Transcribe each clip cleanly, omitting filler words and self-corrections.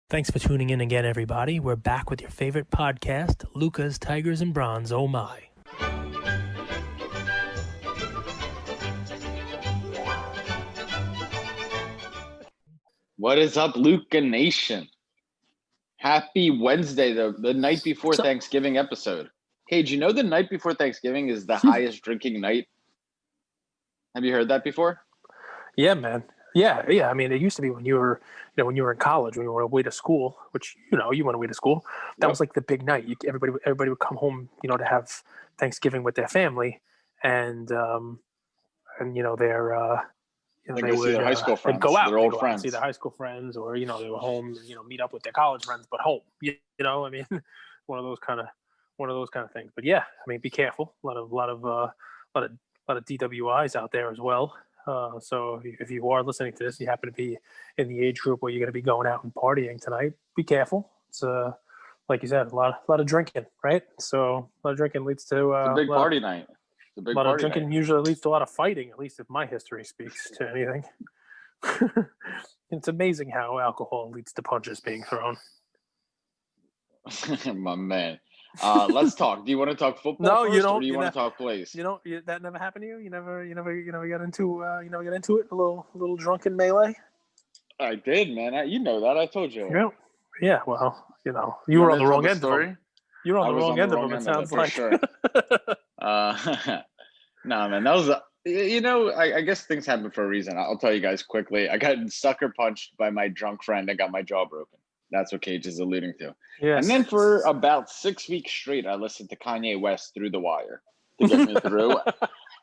Thanks for tuning in again, everybody. We're back with your favorite podcast, Lucas, Tigers, and Bronze. Oh, my. What is up, Luca Nation? Happy Wednesday, the night before Thanksgiving episode. Hey, do you know the night before Thanksgiving is the highest drinking night? Have you heard that before? Yeah, man. Yeah. I mean, it used to be when you were in college, when you were away to school, which, you went away to school. That was like the big night. Everybody would come home, to have Thanksgiving with their family, and their They they go see would their high school they'd friends, go out, their old friends. see their high school friends, or they were home, meet up with their college friends, but home. I mean, one of those kind of things. But yeah, I mean, be careful. A lot of DWIs out there as well. So if you are listening to this, you happen to be in the age group where you're going to be going out and partying tonight, be careful. It's like you said, a lot of drinking, right? So a lot of drinking leads to it's a big party night. A lot of drinking usually leads to a lot of fighting, at least if my history speaks to anything. It's amazing how alcohol leads to punches being thrown. My man. Let's talk. Do you want to talk football first, or do you want to talk plays? That never happened to you. You never got into it. A little drunken melee. I did, man. You know that. I told you. Yeah. Well, you were on the wrong end of them. You were on the wrong end of them. It sounds like. Sure. Nah, man. That was. I guess things happen for a reason. I'll tell you guys quickly. I got sucker punched by my drunk friend and got my jaw broken. That's what Cage is alluding to. Yes. And then for about 6 weeks straight, I listened to Kanye West through the wire to get me through.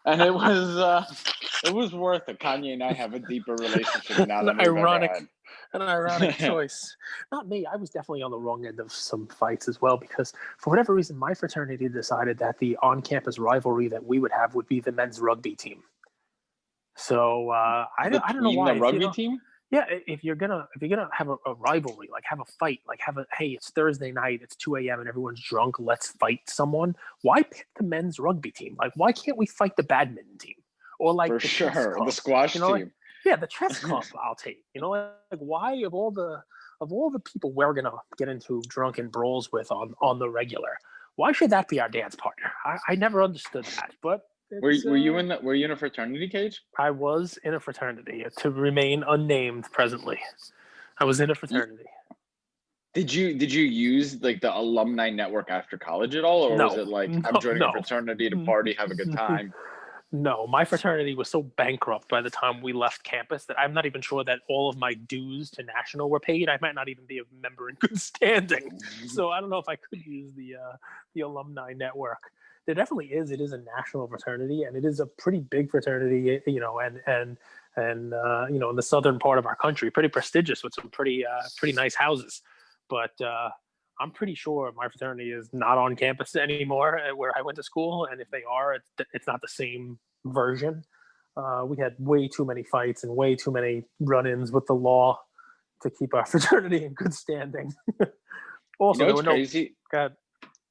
And it was worth it. Kanye and I have a deeper relationship now than we've ever had. An ironic choice. Not me. I was definitely on the wrong end of some fights as well, because for whatever reason, my fraternity decided that the on-campus rivalry that we would have would be the men's rugby team. So I don't know why. The rugby team? Yeah, if you're gonna have a rivalry, like have a fight, like hey, it's Thursday night, it's 2 a.m. and everyone's drunk, let's fight someone. Why pick the men's rugby team? Like, why can't we fight the badminton team or like the squash team? The chess club. I'll take. Like why of all the people we're gonna get into drunken brawls with on the regular, why should that be our dance partner? I never understood that, but. Were you in a fraternity, Cage? I was in a fraternity, to remain unnamed presently. I was in a fraternity. Did you use like the alumni network after college at all, or was it like I'm joining a fraternity to party, have a good time? No, my fraternity was so bankrupt by the time we left campus that I'm not even sure that all of my dues to national were paid. I might not even be a member in good standing, so I don't know if I could use the alumni network. There definitely is. It is a national fraternity, and it is a pretty big fraternity, and in the southern part of our country, pretty prestigious with some pretty nice houses. But I'm pretty sure my fraternity is not on campus anymore where I went to school, and if they are, it's not the same version. We had way too many fights and way too many run-ins with the law to keep our fraternity in good standing. Also, what's crazy?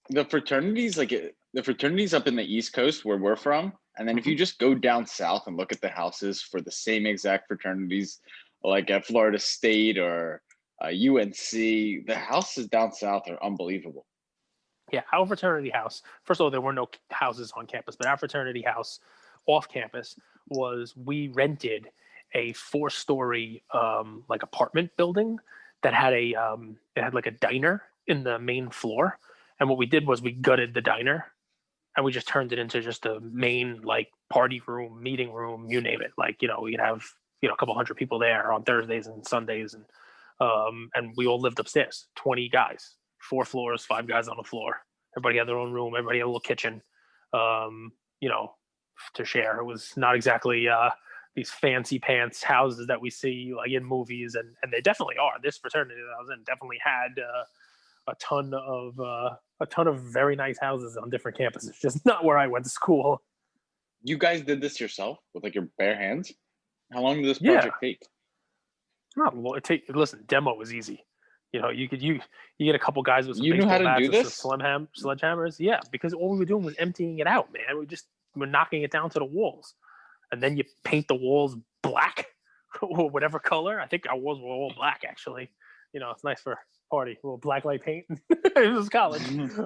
The fraternities the fraternities up in the East Coast where we're from, and then if you just go down south and look at the houses for the same exact fraternities, like at Florida State or UNC, the houses down south are unbelievable. Yeah, our fraternity house, first of all, there were no houses on campus, but our fraternity house off campus we rented a 4-story like apartment building that had it had like a diner in the main floor. And what we did was we gutted the diner and we just turned it into just a main like party room, meeting room, you name it. Like, we'd have, a couple hundred people there on Thursdays and Sundays. And we all lived upstairs, 20 guys, 4 floors, 5 guys on the floor. Everybody had their own room. Everybody had a little kitchen, to share. It was not exactly these fancy pants houses that we see like in movies. And they definitely are. This fraternity that I was in definitely had a ton of very nice houses on different campuses, just not where I went to school. You guys did this yourself with like your bare hands? How long did this project take? Listen, demo was easy. You get a couple guys with some baseball bats and some sledgehammers. Yeah, because all we were doing was emptying it out, man. We were knocking it down to the walls, and then you paint the walls black or whatever color. I think our walls were all black actually. it's nice for party, a little black light paint. It was college.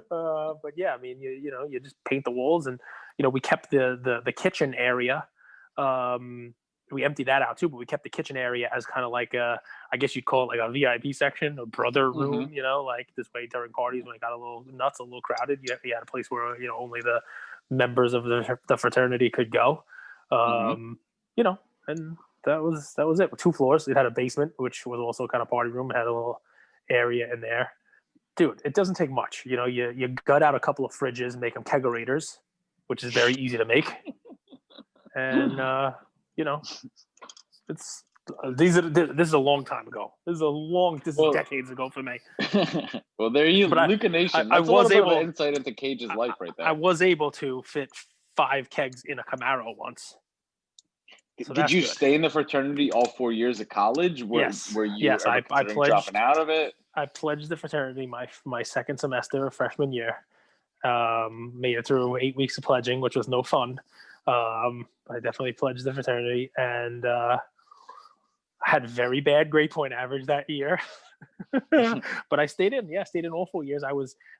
But yeah, I mean, you just paint the walls, and we kept the kitchen area. We emptied that out too, but we kept the kitchen area as kind of like I guess you'd call it like a VIP section, a brother room. Like this way during parties when it got a little nuts, a little crowded, you had a place where only the members of the fraternity could go. And that was it. 2 floors. It had a basement, which was also kind of party room. It had a little area in there. Dude, it doesn't take much. You gut out a couple of fridges, make them kegerators, which is very easy to make. And it's this is a long time ago. This is decades ago for me. Well, there you, Luca Nation. That's a little bit of an insight into Cage's life right there. I was able to fit 5 kegs in a Camaro once. So did you stay in the fraternity all 4 years of college? Yes. Were you I pledged, dropping out of it? I pledged the fraternity my second semester of freshman year. Made it through 8 weeks of pledging, which was no fun. I definitely pledged the fraternity, and had very bad grade point average that year. But I stayed in. Yeah, stayed in all 4 years.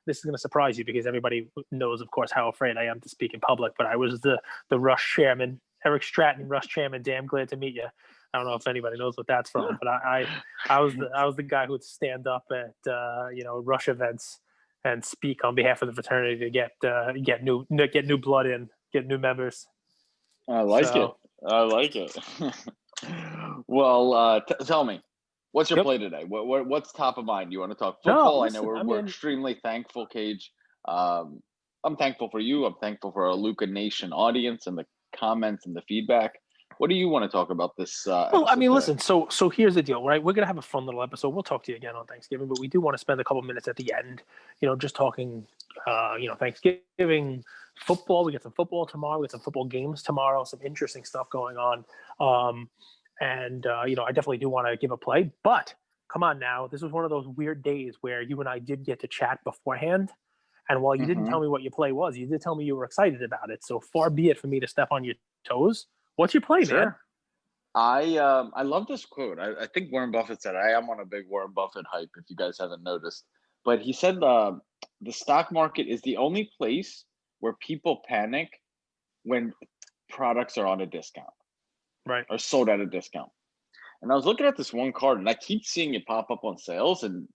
This is going to surprise you because everybody knows, of course, how afraid I am to speak in public, but I was the Rush chairman. Eric Stratton, Rush chairman. Damn glad to meet you. I don't know if anybody knows what that's from, but I was the guy who would stand up at Rush events and speak on behalf of the fraternity to get new blood in, get new members. I like it. Well, tell me, what's your play today? What's top of mind? You want to talk football? No, listen, I know we're extremely thankful, Cage. I'm thankful for you. I'm thankful for our Luca Nation audience and the comments and the feedback. What do you want to talk about this? Well, I mean, listen. So here's the deal, right? We're gonna have a fun little episode. We'll talk to you again on Thanksgiving, but we do want to spend a couple minutes at the end, just talking, Thanksgiving football. We get some football tomorrow. We get some football games tomorrow. Some interesting stuff going on. I definitely do want to give a play, but come on now. This was one of those weird days where you and I did get to chat beforehand. And while you didn't tell me what your play was, you did tell me you were excited about it. So far be it for me to step on your toes. What's your play, man? I love this quote. I think Warren Buffett said, I am on a big Warren Buffett hype, if you guys haven't noticed. But he said the stock market is the only place where people panic when products are on a discount. Right. Or sold at a discount. And I was looking at this one card, and I keep seeing it pop up on sales, and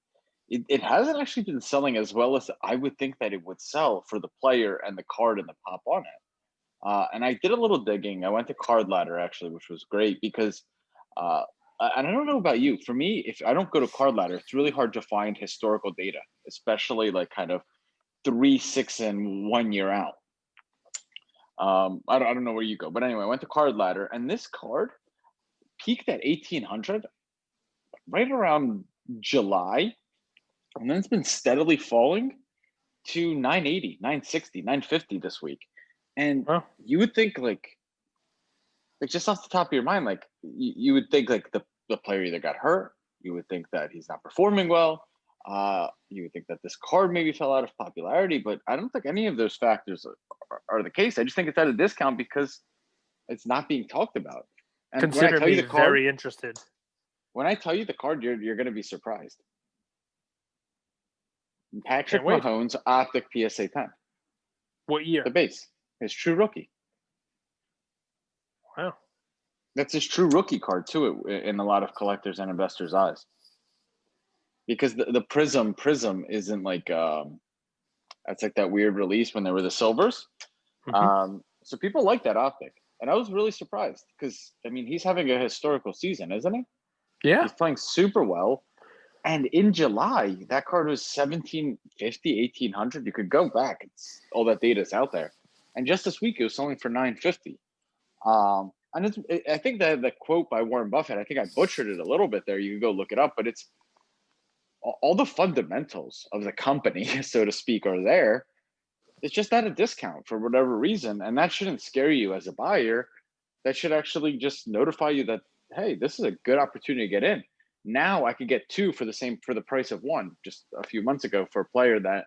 it hasn't actually been selling as well as I would think that it would sell for the player and the card and the pop on it. And I did a little digging. I went to Card Ladder, actually, which was great because and I don't know about you. For me, if I don't go to Card Ladder, it's really hard to find historical data, especially like kind of 3, 6, and 1 year out. I don't know where you go, but anyway, I went to Card Ladder, and this card peaked at 1,800 right around July, and then it's been steadily falling to 980, 960, 950 this week. And you would think like just off the top of your mind, like you would think like the player either got hurt, you would think that he's not performing well, you would think that this card maybe fell out of popularity, but I don't think any of those factors are the case. I just think it's at a discount because it's not being talked about. And consider me very interested. When I tell you the card, you're going to be surprised. Patrick Mahomes, Optic PSA 10. What year? The base. His true rookie. Wow. That's his true rookie card too in a lot of collectors and investors' eyes. Because the prism isn't like that's like that weird release when there were the silvers. So people like that optic. And I was really surprised because I mean he's having a historical season, isn't he? Yeah. He's playing super well. And in July, that card was 1,750, 1,800. You could go back. All that data is out there. And just this week, it was selling for 950. And I think that the quote by Warren Buffett, I think I butchered it a little bit there. You can go look it up, but it's all the fundamentals of the company, so to speak, are there. It's just at a discount for whatever reason. And that shouldn't scare you as a buyer. That should actually just notify you that, hey, this is a good opportunity to get in. Now I could get 2 for the price of 1 just a few months ago for a player that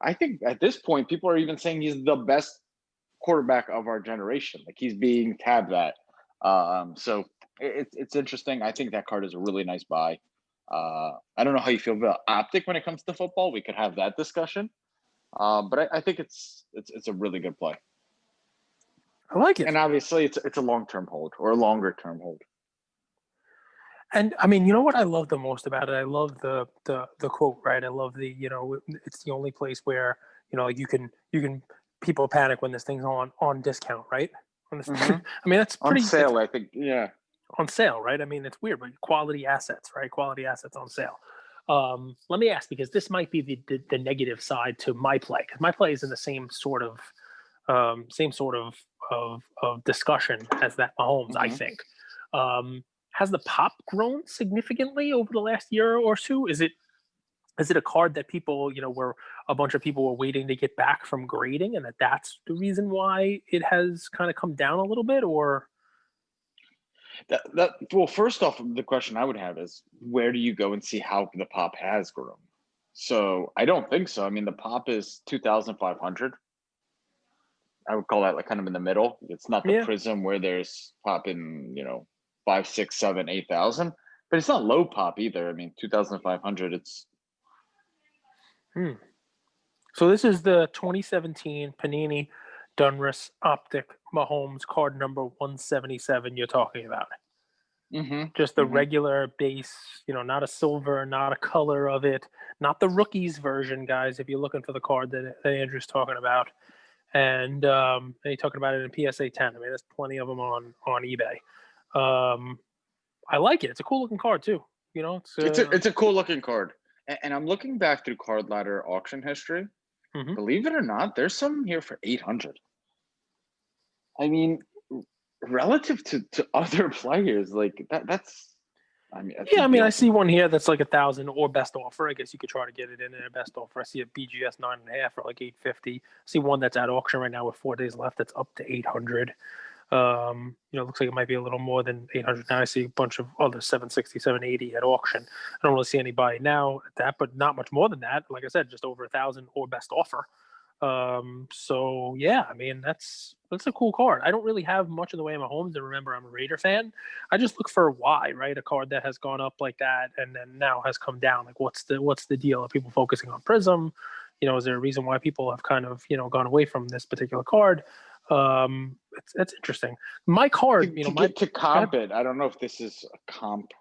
I think at this point, people are even saying he's the best quarterback of our generation. Like he's being tabbed at. So it's interesting. I think that card is a really nice buy. I don't know how you feel about optic when it comes to football. We could have that discussion. But I think it's a really good play. I like it. And obviously it's a long-term hold or a longer-term hold. And I mean, you know what I love the most about it? I love the quote, right? I love the, it's the only place where, you can people panic when this thing's on discount, right? I mean, that's on pretty sale, I think. Yeah. On sale, right? I mean, it's weird, but quality assets, right? Quality assets on sale. Let me ask, because this might be the negative side to my play, because my play is in the same sort of of discussion as that Mahomes, I think. Has the pop grown significantly over the last year or two? Is it a card that people, were a bunch of people were waiting to get back from grading, and that's the reason why it has kind of come down a little bit? Or well, first off, the question I would have is, where do you go and see how the pop has grown? So I don't think so. I mean, the pop is 2,500. I would call that like kind of in the middle. It's not the prism where there's pop in, 5, 6, 7, 8,000, but it's not low pop either. I mean, 2,500. It's. So this is the 2017 Panini Donruss Optic Mahomes card number 177 you're talking about. Just the regular base, not a silver, not a color of it, not the rookies version, guys, if you're looking for the card that Andrew's talking about. And he's talking about it in PSA 10. I mean, there's plenty of them on eBay. I like it. It's a cool looking card too. It's a cool looking card. And I'm looking back through Card Ladder auction history. Believe it or not, there's some here for 800. I mean, relative to other players, like that's. I mean, I see one here that's like 1,000 or best offer. I guess you could try to get it in a best offer. I see a BGS 9.5 for like 850. I see one that's at auction right now with 4 days left. That's up to 800. Looks like it might be a little more than 800 now. I see a bunch of other 760, 780 at auction. I don't really see anybody now at that, but not much more than that. Like I said, just over 1,000 or best offer. So yeah, I mean, that's a cool card. I don't really have much in the way of Mahomes, and remember, I'm a Raider fan. I just look for why, right? A card that has gone up like that and then now has come down. Like, what's the deal? Are people focusing on Prism? Is there a reason why people have kind of, gone away from this particular card? It's interesting. My card, to comp it. I don't know if this is a comp.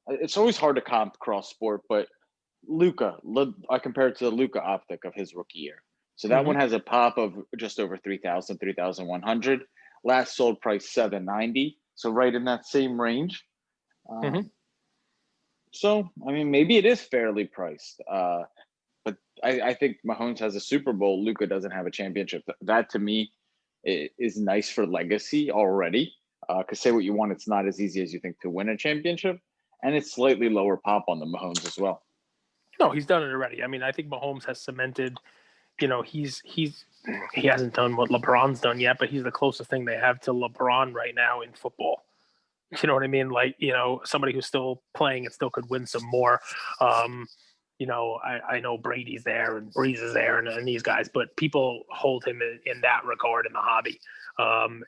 It's always hard to comp cross sport, but Luka, I compare it to the Luka optic of his rookie year. So that one has a pop of just over 3,000, 3,100. Last sold price 790. So right in that same range. So I mean, maybe it is fairly priced. But I think Mahomes has a Super Bowl. Luka doesn't have a championship. That to me is nice for legacy already. Because say what you want, it's not as easy as you think to win a championship, and it's slightly lower pop on the Mahomes as well. No, he's done it already. I mean, I think Mahomes has cemented. He hasn't done what LeBron's done yet, but he's the closest thing they have to LeBron right now in football. You know what I mean? Like, somebody who's still playing and still could win some more. I know Brady's there and Breeze is there and these guys, but people hold him in that regard in the hobby.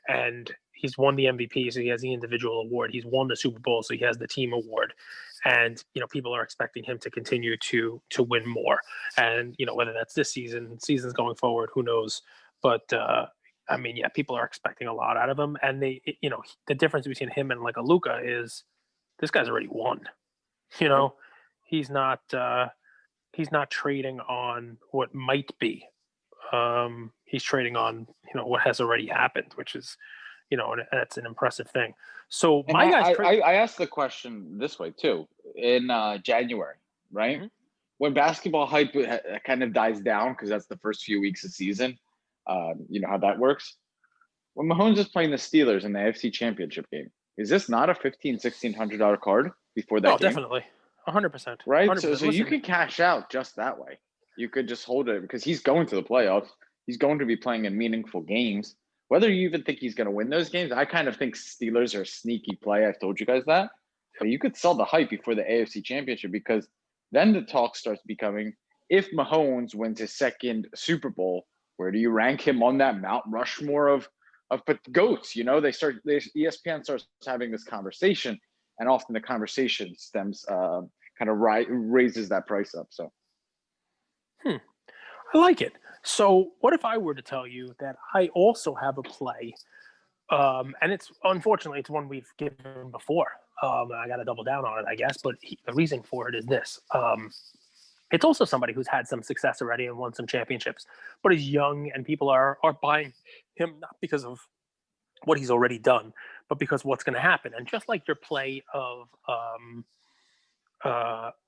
And he's won the MVP, so he has the individual award. He's won the Super Bowl, so he has the team award. And people are expecting him to continue to win more. And whether that's this seasons going forward, who knows? But I mean, yeah, people are expecting a lot out of him. And the difference between him and like a Luka is this guy's already won. He's not trading on what might be. He's trading on what has already happened, which is and that's an impressive thing. So and I asked the question this way too in January, right? When basketball hype kind of dies down because that's the first few weeks of season. You know how that works. When Mahomes is playing the Steelers in the AFC Championship game, is this not a $1,500-$1,600 card before that game? Definitely. 100%. Right? 100%. So you can cash out just that way. You could just hold it because he's going to the playoffs. He's going to be playing in meaningful games. Whether you even think he's going to win those games, I kind of think Steelers are a sneaky play. I've told you guys that. But you could sell the hype before the AFC Championship because then the talk starts becoming, if Mahomes wins his second Super Bowl, where do you rank him on that Mount Rushmore of GOATs? ESPN starts having this conversation, and often the conversation stems kind kind of raises that price up. So I like it. So what if I were to tell you that I also have a play, and it's unfortunately it's one we've given before. I got to double down on it, I guess. But the reason for it is this. It's also somebody who's had some success already and won some championships, but he's young and people are buying him not because of what he's already done, but because what's going to happen. And just like your play of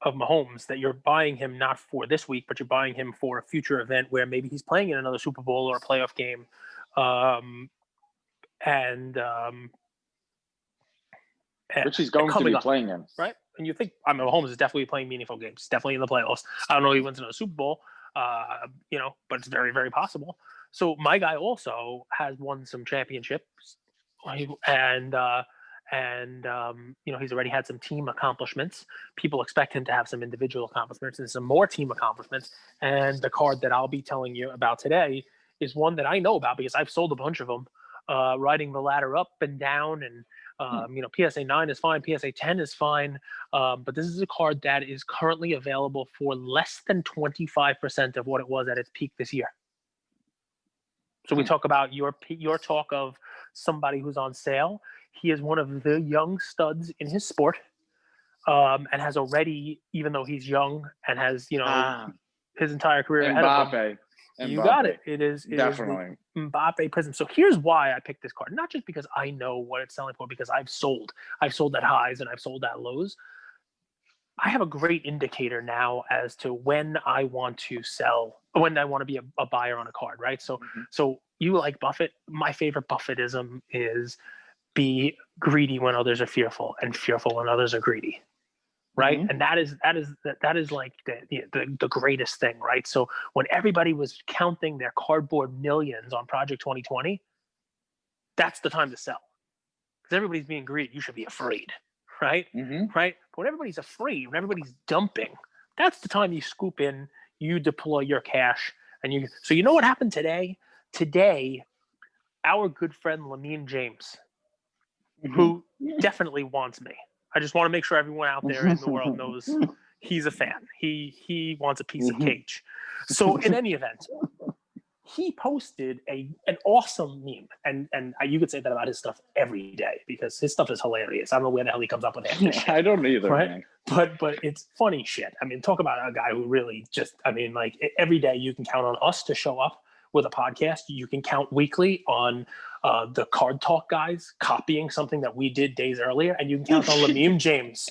Mahomes, that you're buying him not for this week, but you're buying him for a future event where maybe he's playing in another Super Bowl or a playoff game, and which he's going to be playing in, right? And you think, I mean, Mahomes is definitely playing meaningful games. He's definitely in the playoffs. I don't know if he wins another Super Bowl, but it's very, very possible. So my guy also has won some championships, and he's already had some team accomplishments. People expect him to have some individual accomplishments and some more team accomplishments. And the card that I'll be telling you about today is one that I know about because I've sold a bunch of them, riding the ladder up and down. And PSA 9 is fine, PSA 10 is fine, but this is a card that is currently available for less than 25% of what it was at its peak this year. So we talk about your talk of somebody who's on sale. He is one of the young studs in his sport, and has already, even though he's young and has his entire career ahead of him. You got it. It is definitely Mbappe Prism. So here's why I picked this card. Not just because I know what it's selling for, because I've sold at highs and I've sold at lows. I have a great indicator now as to when I want to sell, when I want to be a buyer on a card, right? So, So you like Buffett. My favorite Buffettism is be greedy when others are fearful and fearful when others are greedy. Right. And that is like the greatest thing. Right. So when everybody was counting their cardboard millions on Project 2020, that's the time to sell, because everybody's being greedy. You should be afraid. Right. Right. But when everybody's afraid, when everybody's dumping, that's the time you scoop in, you deploy your cash. So you know what happened today? Today, our good friend Lamine James, who definitely wants me. I just want to make sure everyone out there in the world knows he's a fan. He wants a piece of cage. So in any event, he posted an awesome meme, and you could say that about his stuff every day because his stuff is hilarious. I don't know where the hell he comes up with that shit. I don't either, right? Man. But it's funny shit. I mean, talk about a guy who really just, I mean, like every day you can count on us to show up with a podcast. You can count weekly on the Card Talk guys copying something that we did days earlier, and you can count on Lamine James.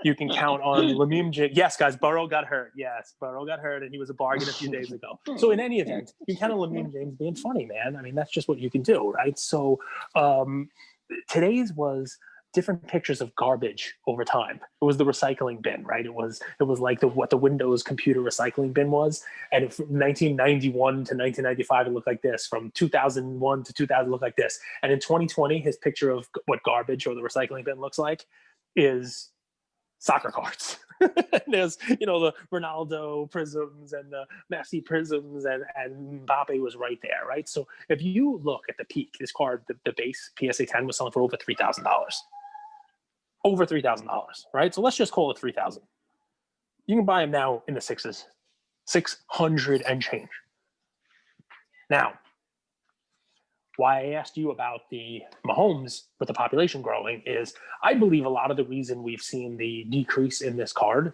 You can count on Lamine James. Yes, guys, Burrow got hurt. Yes, Burrow got hurt, and he was a bargain a few days ago. So in any event, you can count on Lamine James being funny, man. I mean, that's just what you can do, right? So today's was different pictures of garbage over time. It was the recycling bin, right? It was like what the Windows computer recycling bin was. And from 1991 to 1995, it looked like this. From 2001 to 2000, it looked like this. And in 2020, his picture of what garbage or the recycling bin looks like is soccer cards. There's, the Ronaldo prisms and the Messi prisms, and Mbappe was right there, right? So if you look at the peak, this card, the base PSA 10 was selling for over $3,000. Over $3,000, right? So let's just call it 3,000. You can buy them now in the sixes, 600 and change. Now, why I asked you about the Mahomes with the population growing is I believe a lot of the reason we've seen the decrease in this card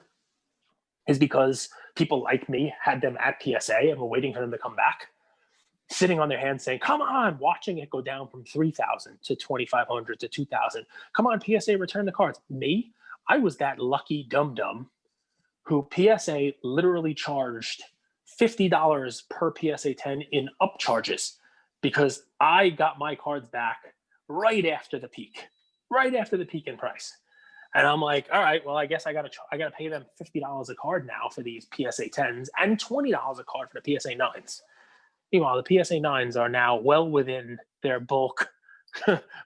is because people like me had them at PSA and were waiting for them to come back, sitting on their hands saying, come on, watching it go down from 3,000 to 2,500 to 2,000. Come on, PSA, return the cards. Me, I was that lucky dum-dum who PSA literally charged $50 per PSA 10 in upcharges because I got my cards back right after the peak in price. And I'm like, all right, well, I guess I gotta pay them $50 a card now for these PSA 10s and $20 a card for the PSA 9s. Meanwhile, the PSA 9s are now well within their bulk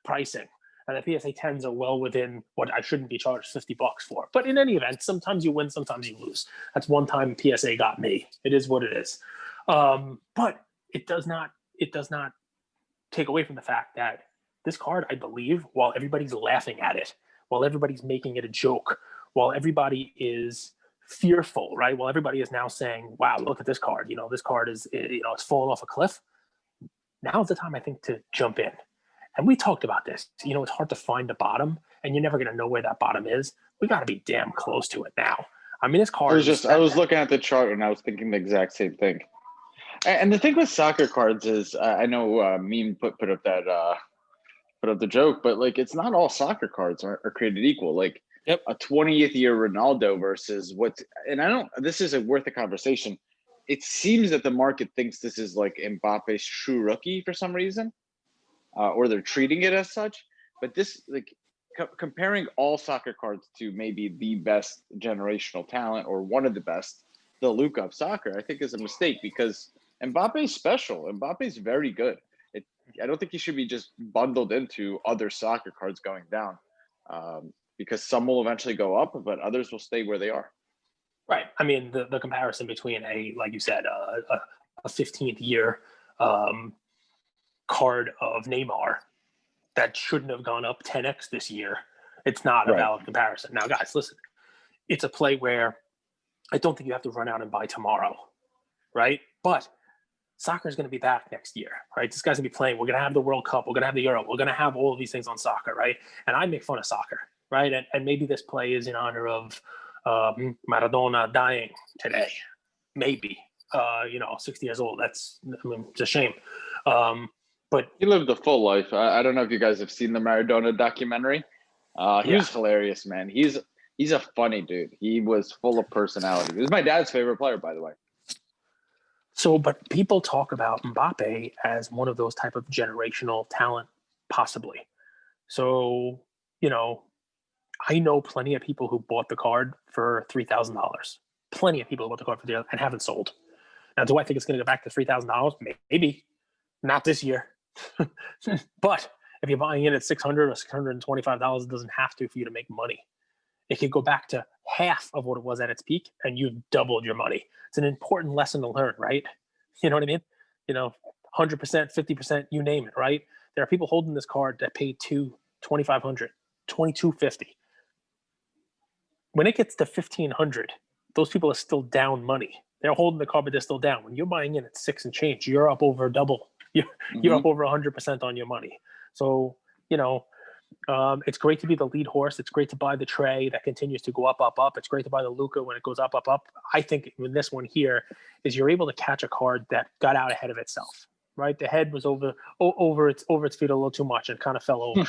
pricing, and the PSA 10s are well within what I shouldn't be charged $50 for. But in any event, sometimes you win, sometimes you lose. That's one time PSA got me. It is what it is. But it does not take away from the fact that this card, I believe, while everybody's laughing at it, while everybody's making it a joke, while everybody is fearful, right? While everybody is now saying, wow, look at this card. This card is, it's falling off a cliff. Now's the time, I think, to jump in. And we talked about this. It's hard to find the bottom, and you're never going to know where that bottom is. We got to be damn close to it now. I mean, this card. I was looking at the chart and I was thinking the exact same thing. And the thing with soccer cards is, I know Meme put up the joke, but like it's not all soccer cards are created equal. Like yep. A 20th year Ronaldo versus this is worth a conversation. It seems that the market thinks this is like Mbappe's true rookie for some reason, or they're treating it as such. But this, like, comparing all soccer cards to maybe the best generational talent or one of the best, the Luka of soccer, I think is a mistake because Mbappe's special. Mbappe's very good. I don't think he should be just bundled into other soccer cards going down, because some will eventually go up, but others will stay where they are. Right. I mean, the comparison between like you said, a 15th year card of Neymar that shouldn't have gone up 10x this year, it's not a valid comparison. Now, guys, listen, it's a play where I don't think you have to run out and buy tomorrow, right? But soccer is going to be back next year, right? This guy's going to be playing. We're going to have the World Cup. We're going to have the Euro. We're going to have all of these things on soccer, right? And I make fun of soccer, right? And maybe this play is in honor of Maradona dying today. Maybe, 60 years old. It's a shame. But he lived a full life. I don't know if you guys have seen the Maradona documentary. He was hilarious, man. He's a funny dude. He was full of personality. He was my dad's favorite player, by the way. So, but people talk about Mbappe as one of those type of generational talent, possibly. So, I know plenty of people who bought the card for $3,000. Plenty of people who bought the card for $3,000 and haven't sold. Now, do I think it's going to go back to $3,000? Maybe. Not this year. But if you're buying in at $600 or $625, it doesn't have to for you to make money. It could go back to half of what it was at its peak, and you've doubled your money. It's an important lesson to learn, right? You know what I mean? 100%, 50%, you name it, right? There are people holding this card that paid $2,500, $2,250. When it gets to $1,500, those people are still down money. They're holding the card, but they're still down. When you're buying in at 6 and change, you're up over double. You're up over 100% on your money. So, it's great to be the lead horse. It's great to buy the Trey that continues to go up, up, up. It's great to buy the Luka when it goes up, up, up. I think in this one here is you're able to catch a card that got out ahead of itself, right? The head was over its feet a little too much and kind of fell over.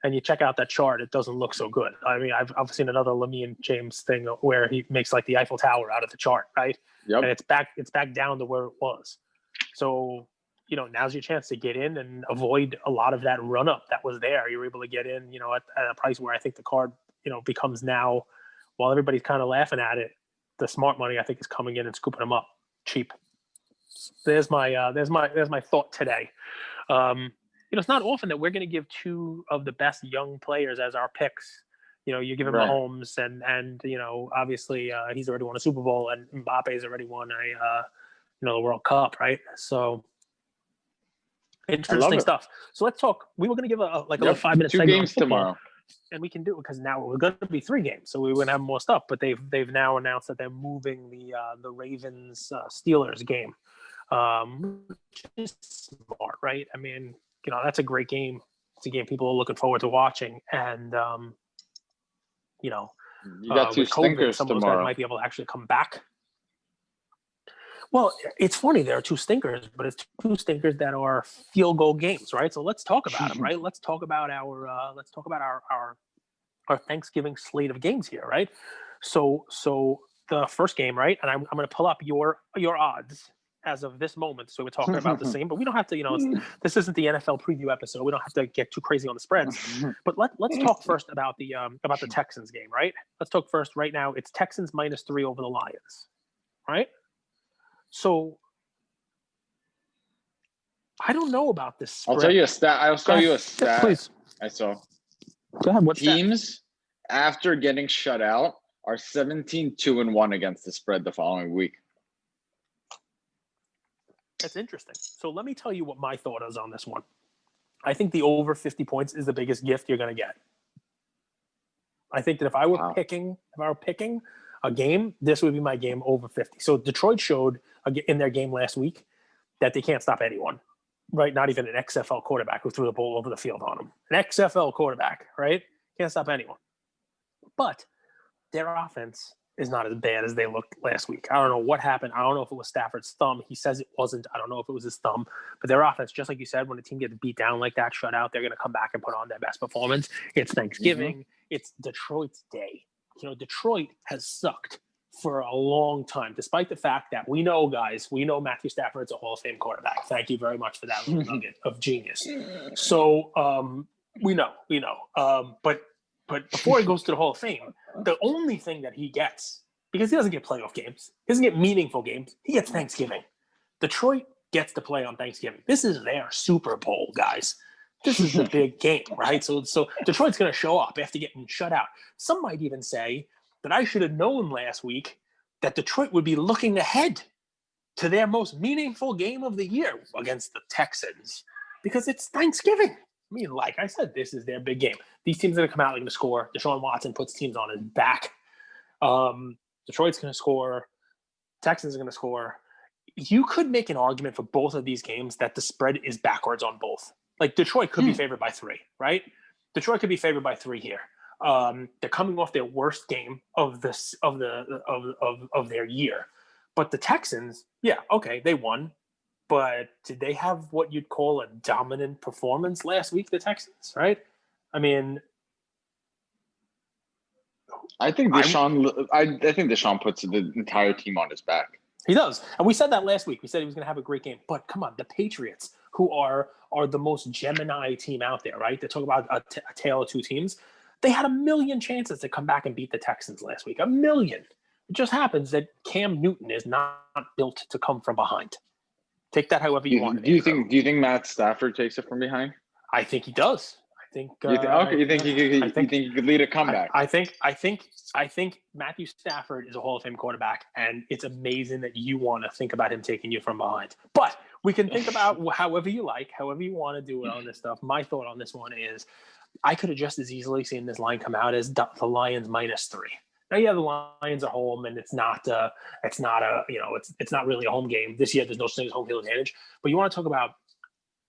And you check out that chart, it doesn't look so good. I mean, I've seen another Lamine James thing where he makes like the Eiffel Tower out of the chart, right? Yep. And it's back down to where it was. So, now's your chance to get in and avoid a lot of that run up that was there. You're able to get in, at a price where I think the card, becomes now, while everybody's kind of laughing at it, the smart money I think is coming in and scooping them up cheap. There's my thought today. It's not often that we're going to give two of the best young players as our picks. You're giving Mahomes and obviously he's already won a Super Bowl and Mbappe's already won the World Cup, right? So interesting stuff. So let's talk. We were going to give a little 5-minute segment 2 games tomorrow, and we can do it because now we're going to be 3 games, so we wouldn't have more stuff. But they've now announced that they're moving the Ravens Steelers game, which is smart, right? I mean, that's a great game. It's a game people are looking forward to watching, and you got 2 stinkers some of those tomorrow. guys might be able to actually come back. Well, it's funny. There are 2 stinkers, but it's 2 stinkers that are field goal games, right? So let's talk about them, right? Let's talk about our Thanksgiving slate of games here, right? So the first game, right? And I'm going to pull up your odds as of this moment. So we're talking about the same, but we don't have to. This isn't the NFL preview episode. We don't have to get too crazy on the spreads. But let's talk first about the Texans game, right? Let's talk first right now. It's Texans -3 over the Lions, right? So I don't know about this spread. I'll tell you a stat. Please. I saw. Go ahead. What teams after getting shut out are 17-2-1 against the spread the following week. That's interesting. So let me tell you what my thought is on this one. I think the over 50 points is the biggest gift you're going to get. I think that if I were picking a game, this would be my game over 50. So Detroit showed in their game last week that they can't stop anyone, right? Not even an XFL quarterback who threw the ball over the field on them. An XFL quarterback, right? Can't stop anyone. But their offense is not as bad as they looked last week. I don't know what happened. I don't know if it was Stafford's thumb. He says it wasn't. I don't know if it was his thumb. But their offense, just like you said, when a team gets beat down like that, shut out, they're going to come back and put on their best performance. It's Thanksgiving. Mm-hmm. It's Detroit's day. Detroit has sucked for a long time, despite the fact that we know Matthew Stafford's a Hall of Fame quarterback. Thank you very much for that little nugget of genius. So we know. But before he goes to the Hall of Fame, the only thing that he gets, because he doesn't get playoff games, he doesn't get meaningful games, he gets Thanksgiving. Detroit gets to play on Thanksgiving. This is their Super Bowl, guys. This is the big game, right? So Detroit's going to show up after getting shut out. Some might even say that I should have known last week that Detroit would be looking ahead to their most meaningful game of the year against the Texans because it's Thanksgiving. I mean, like I said, this is their big game. These teams are going to come out going to score. Deshaun Watson puts teams on his back. Detroit's going to score. Texans are going to score. You could make an argument for both of these games that the spread is backwards on both. Like Detroit could be favored by 3, right? Detroit could be favored by 3 here. They're coming off their worst game of their year, but the Texans, yeah, okay, they won. But did they have what you'd call a dominant performance last week, the Texans, right? I mean, I think Deshaun puts the entire team on his back. He does. And we said that last week. We said he was going to have a great game. But come on, the Patriots, who are the most Gemini team out there, right? They talk about a tale of two teams. They had a million chances to come back and beat the Texans last week. A million. It just happens that Cam Newton is not built to come from behind. Take that however you want. Do you think Matt Stafford takes it from behind? I think he does. I think. You think he could lead a comeback? I think Matthew Stafford is a Hall of Fame quarterback, and it's amazing that you want to think about him taking you from behind. But we can think about however you like, however you want to do it on this stuff. My thought on this one is, I could have just as easily seen this line come out as the Lions -3. Now, yeah, the Lions are home, and it's not really a home game this year. There's no such thing as home field advantage. But you want to talk about,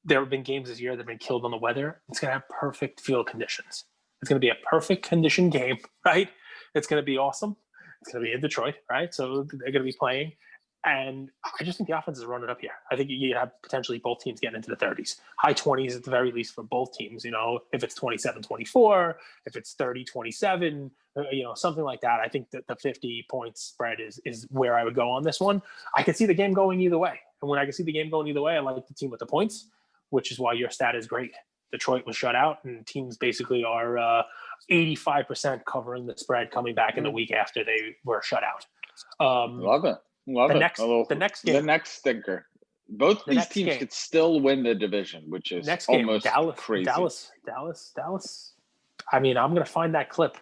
there have been games this year that have been killed on the weather. It's going to have perfect field conditions. It's going to be a perfect condition game, right? It's going to be awesome. It's going to be in Detroit, right? So they're going to be playing. And I just think the offense is running up here. I think you have potentially both teams getting into the 30s. High 20s at the very least for both teams. If it's 27-24, if it's 30-27, something like that. I think that the 50-point spread is where I would go on this one. I could see the game going either way. And when I can see the game going either way, I like the team with the points, which is why your stat is great. Detroit was shut out, and teams basically are 85% covering the spread coming back in the week after they were shut out. Love it. The next game. The next stinker. Both these teams could still win the division, which is almost crazy. Dallas. I mean, I'm going to find that clip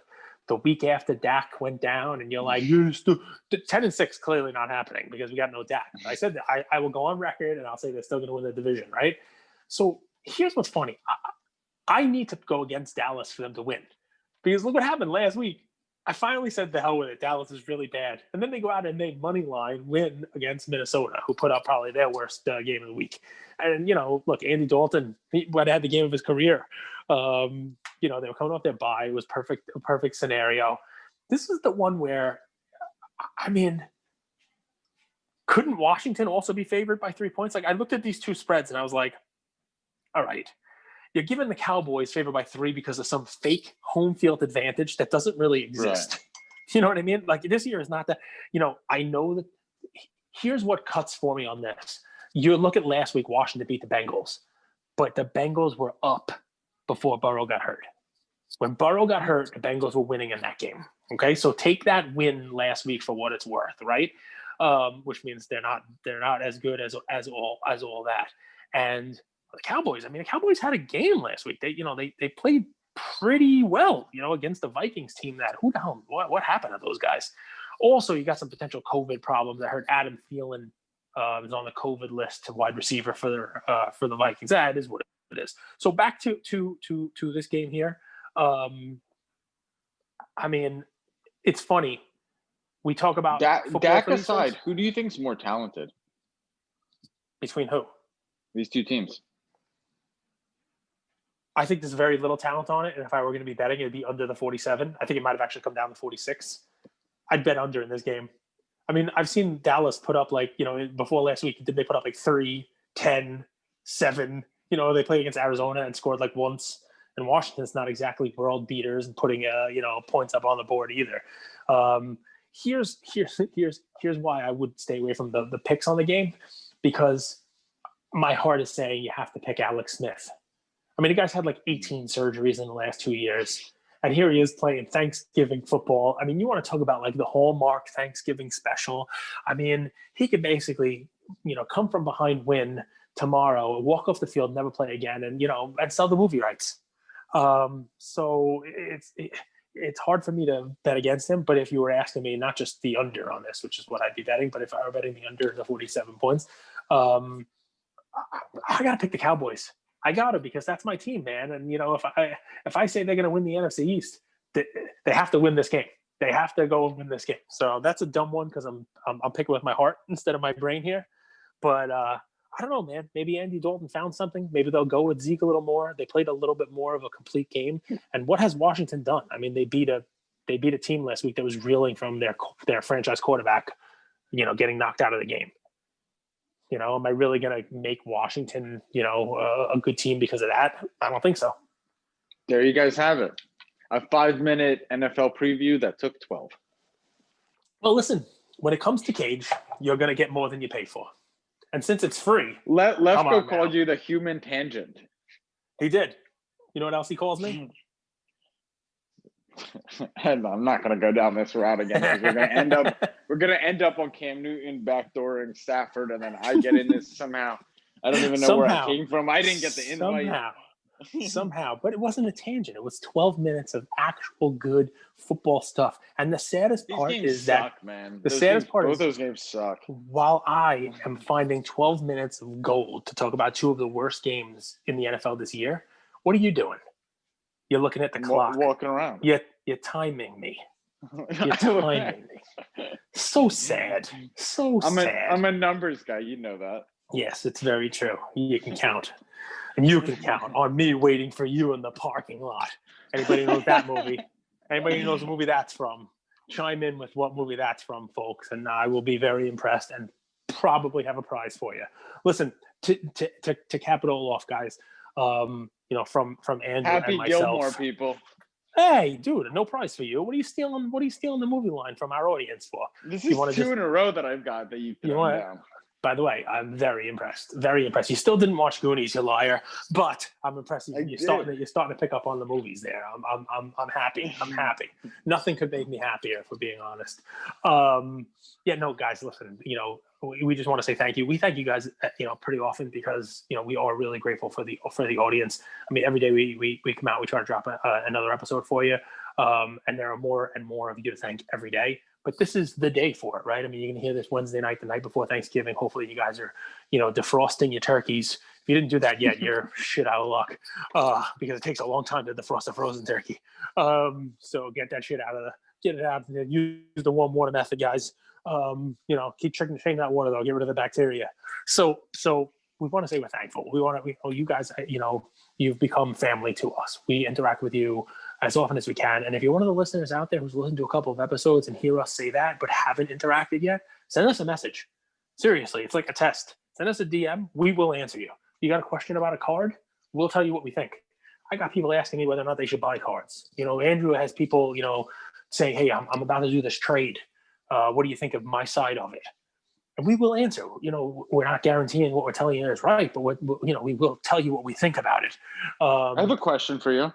the week after Dak went down, and you're like, 10-6 clearly not happening because we got no Dak. I said that I will go on record and I'll say they're still going to win the division, right? So here's what's funny. I need to go against Dallas for them to win because look what happened last week. I finally said the hell with it. Dallas is really bad. And then they go out and they money line win against Minnesota, who put up probably their worst game of the week. And, look, Andy Dalton, he had the game of his career. They were coming off their bye. It was a perfect scenario. This is the one where, I mean, couldn't Washington also be favored by 3 points? Like, I looked at these two spreads and I was like, all right. You're giving the Cowboys favored by 3 because of some fake home field advantage that doesn't really exist. Right. You know what I mean? Like this year is not that, I know that here's what cuts for me on this. You look at last week, Washington beat the Bengals, but the Bengals were up before Burrow got hurt. When Burrow got hurt, the Bengals were winning in that game. Okay. So take that win last week for what it's worth. Right. Which means they're not as good as all that. And the Cowboys had a game last week. They played pretty well, against the Vikings team that who the hell, what happened to those guys? Also, you got some potential COVID problems. I heard Adam Thielen is on the COVID list to wide receiver for the Vikings. That is what it is. So back to this game here. I mean, it's funny. We talk about football Dak for these aside, folks. who do you think's more talented? Between who? These two teams. I think there's very little talent on it, and if I were going to be betting, it'd be under the 47. I think it might have actually come down to 46. I'd bet under in this game. I mean, I've seen Dallas put up before last week, did they put up 3, 10, 7? They played against Arizona and scored once. And Washington's not exactly world beaters and putting points up on the board either. Here's why I would stay away from the picks on the game, because my heart is saying you have to pick Alex Smith. I mean, the guy's had 18 surgeries in the last 2 years. And here he is playing Thanksgiving football. I mean, you want to talk about the Hallmark Thanksgiving special. I mean, he could basically, come from behind, win tomorrow, walk off the field, never play again, and sell the movie rights. So it's hard for me to bet against him. But if you were asking me, not just the under on this, which is what I'd be betting, but if I were betting the under the 47 points, I got to pick the Cowboys. I got to, because that's my team, man. And if I say they're going to win the NFC East, they have to win this game. They have to go and win this game. So that's a dumb one, because I'm picking with my heart instead of my brain here. But I don't know, man. Maybe Andy Dalton found something. Maybe they'll go with Zeke a little more. They played a little bit more of a complete game. And what has Washington done? I mean, they beat a team last week that was reeling from their franchise quarterback, getting knocked out of the game. Am I really going to make Washington, a good team because of that? I don't think so. There you guys have it. A 5-minute NFL preview that took 12. Well, listen, when it comes to Cage, you're going to get more than you pay for. And since it's free. Lefko called you the human tangent. He did. You know what else he calls me? And I'm not going to go down this route again, because we're going to end up on Cam Newton backdooring Stafford, and then I get in this somehow. I don't even know where I came from. I didn't get the invite. Somehow, but it wasn't a tangent. It was 12 minutes of actual good football stuff. And the saddest part is that, man. Both those games suck. While I am finding 12 minutes of gold to talk about two of the worst games in the NFL this year, what are you doing? You're looking at the clock. Walking around. You're timing me. You're timing me. So sad. Sad. I'm a numbers guy. You know that. Yes, it's very true. You can count. And you can count on me waiting for you in the parking lot. Anybody knows that movie? Anybody who knows the movie that's from? Chime in with what movie that's from, folks, and I will be very impressed and probably have a prize for you. Listen, to cap it all off, guys. From Andrew Happy and myself. Gilmore people. Hey, dude, no prize for you. What are you stealing? What are you stealing the movie line from our audience for? This is two in a row that I've got that you thrown down. By the way, I'm very impressed. Very impressed. You still didn't watch Goonies, you liar. But I'm impressed. You're starting to pick up on the movies there. I'm happy. I'm happy. Nothing could make me happier, if we're being honest. Guys, listen. We just want to say thank you. We thank you guys, pretty often, because we are really grateful for the audience. I mean, every day we come out, we try to drop another episode for you, and there are more and more of you to thank every day. But this is the day for it, right? I mean, you're going to hear this Wednesday night, the night before Thanksgiving. Hopefully you guys are, defrosting your turkeys. If you didn't do that yet, you're shit out of luck, because it takes a long time to defrost a frozen turkey. So get that shit get it out. Use the warm water method, guys. Keep checking that water, though. Get rid of the bacteria. So we want to say we're thankful. You guys, you've become family to us. We interact with you as often as we can. And if you're one of the listeners out there who's listened to a couple of episodes and hear us say that, but haven't interacted yet, send us a message. Seriously, it's like a test. Send us a DM. We will answer you. You got a question about a card? We'll tell you what we think. I got people asking me whether or not they should buy cards. Andrew has people, saying, hey, I'm about to do this trade. What do you think of my side of it? And we will answer. We're not guaranteeing what we're telling you is right, but we will tell you what we think about it. I have a question for you.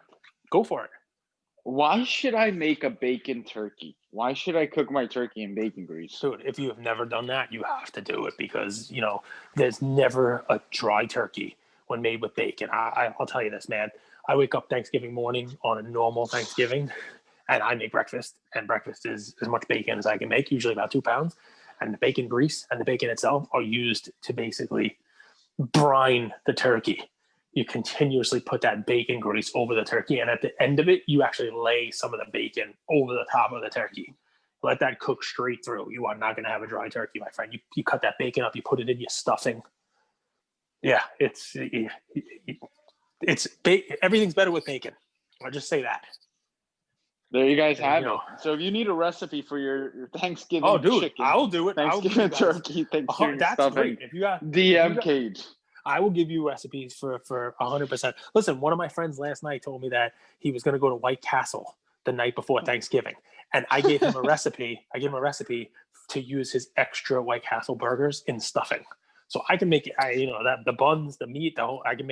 Go for it. Why should I make a bacon turkey? Why should I cook my turkey in bacon grease? Dude, if you have never done that, you have to do it, because, there's never a dry turkey when made with bacon. I'll tell you this, man. I wake up Thanksgiving morning on a normal Thanksgiving, and I make breakfast, and breakfast is as much bacon as I can make, usually about 2 pounds. And the bacon grease and the bacon itself are used to basically brine the turkey. you continuously put that bacon grease over the turkey, and at the end of it, you actually lay some of the bacon over the top of the turkey. Let that cook straight through. You are not going to have a dry turkey, my friend. You cut that bacon up, you put it in your stuffing. Yeah, everything's better with bacon. I'll just say that. There you guys have it. So if you need a recipe for your Thanksgiving chicken, I'll do it. Thanksgiving turkey, Thanksgiving stuffing, great. If you got DM Cage. I will give you recipes for 100%. Listen, one of my friends last night told me that he was going to go to White Castle the night before Thanksgiving, and I gave him a recipe. I gave him a recipe to use his extra White Castle burgers in stuffing. So I can make it. That the buns, the meat, I can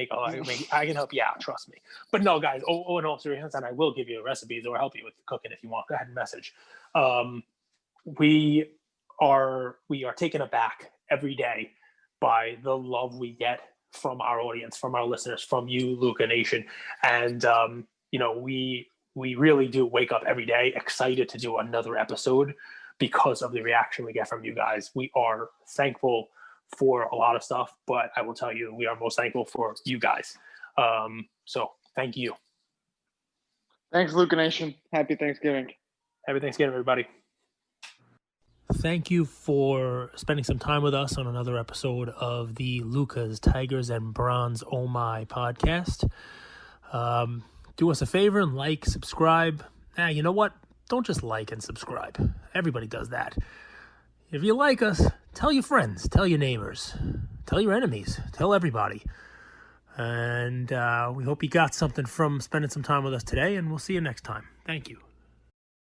help you out. Trust me. But no, guys. In all seriousness, and I will give you recipes or help you with cooking if you want. Go ahead and message. We are taken aback every day by the love we get from our audience, from our listeners, from you, Luca Nation, and we really do wake up every day excited to do another episode because of the reaction we get from you guys. We are thankful for a lot of stuff, but I will tell you, we are most thankful for you guys. So thank you. Thanks, Luca Nation. Happy Thanksgiving. Happy Thanksgiving, everybody. Thank you for spending some time with us on another episode of the Lucas, Tigers, and Bronze Oh My podcast. Do us a favor and like, subscribe. You know what? Don't just like and subscribe. Everybody does that. If you like us, tell your friends, tell your neighbors, tell your enemies, tell everybody. And we hope you got something from spending some time with us today, and we'll see you next time. Thank you.